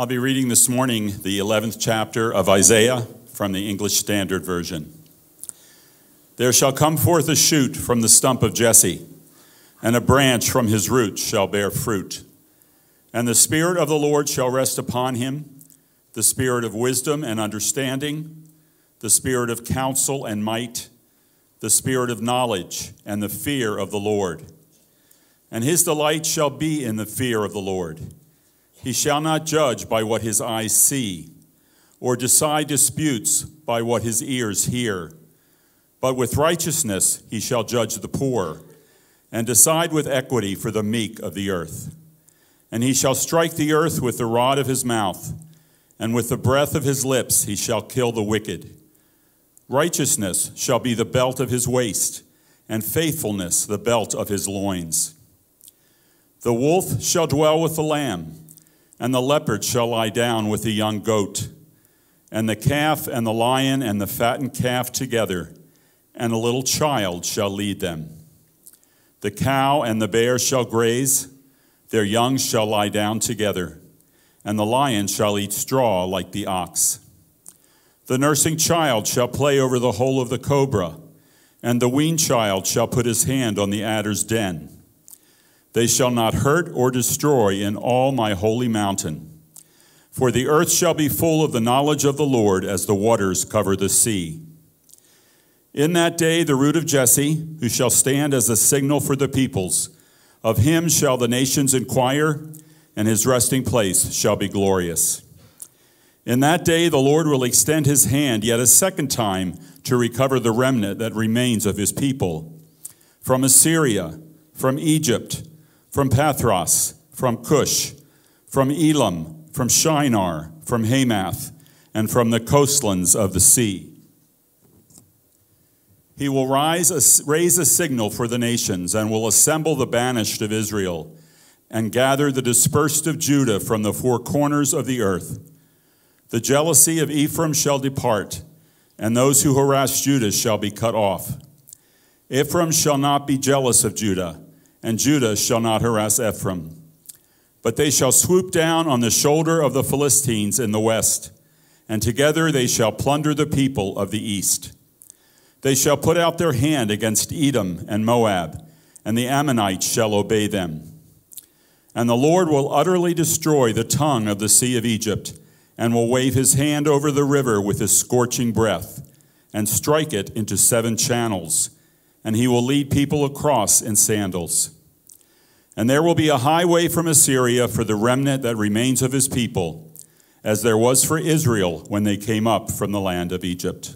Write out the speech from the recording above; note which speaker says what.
Speaker 1: I'll be reading this morning the 11th chapter of Isaiah from the English Standard Version. There shall come forth a shoot from the stump of Jesse, and a branch from his roots shall bear fruit. And the Spirit of the Lord shall rest upon him, the Spirit of wisdom and understanding, the Spirit of counsel and might, the Spirit of knowledge and the fear of the Lord. And his delight shall be in the fear of the Lord. He shall not judge by what his eyes see, or decide disputes by what his ears hear. But with righteousness he shall judge the poor, and decide with equity for the meek of the earth. And he shall strike the earth with the rod of his mouth, and with the breath of his lips he shall kill the wicked. Righteousness shall be the belt of his waist, and faithfulness the belt of his loins. The wolf shall dwell with the lamb, and the leopard shall lie down with the young goat, and the calf and the lion and the fattened calf together, and a little child shall lead them. The cow and the bear shall graze, their young shall lie down together, and the lion shall eat straw like the ox. The nursing child shall play over the hole of the cobra, and the weaned child shall put his hand on the adder's den. They shall not hurt or destroy in all my holy mountain. For the earth shall be full of the knowledge of the Lord as the waters cover the sea. In that day the root of Jesse, who shall stand as a signal for the peoples, of him shall the nations inquire, and his resting place shall be glorious. In that day the Lord will extend his hand yet a second time to recover the remnant that remains of his people. From Assyria, from Egypt, from Pathros, from Cush, from Elam, from Shinar, from Hamath, and from the coastlands of the sea. He will raise a signal for the nations, and will assemble the banished of Israel, and gather the dispersed of Judah from the four corners of the earth. The jealousy of Ephraim shall depart, and those who harass Judah shall be cut off. Ephraim shall not be jealous of Judah, and Judah shall not harass Ephraim. But they shall swoop down on the shoulder of the Philistines in the west, and together they shall plunder the people of the east. They shall put out their hand against Edom and Moab, and the Ammonites shall obey them. And the Lord will utterly destroy the tongue of the sea of Egypt, and will wave his hand over the river with his scorching breath, and strike it into 7 channels, and he will lead people across in sandals. And there will be a highway from Assyria for the remnant that remains of his people, as there was for Israel when they came up from the land of Egypt.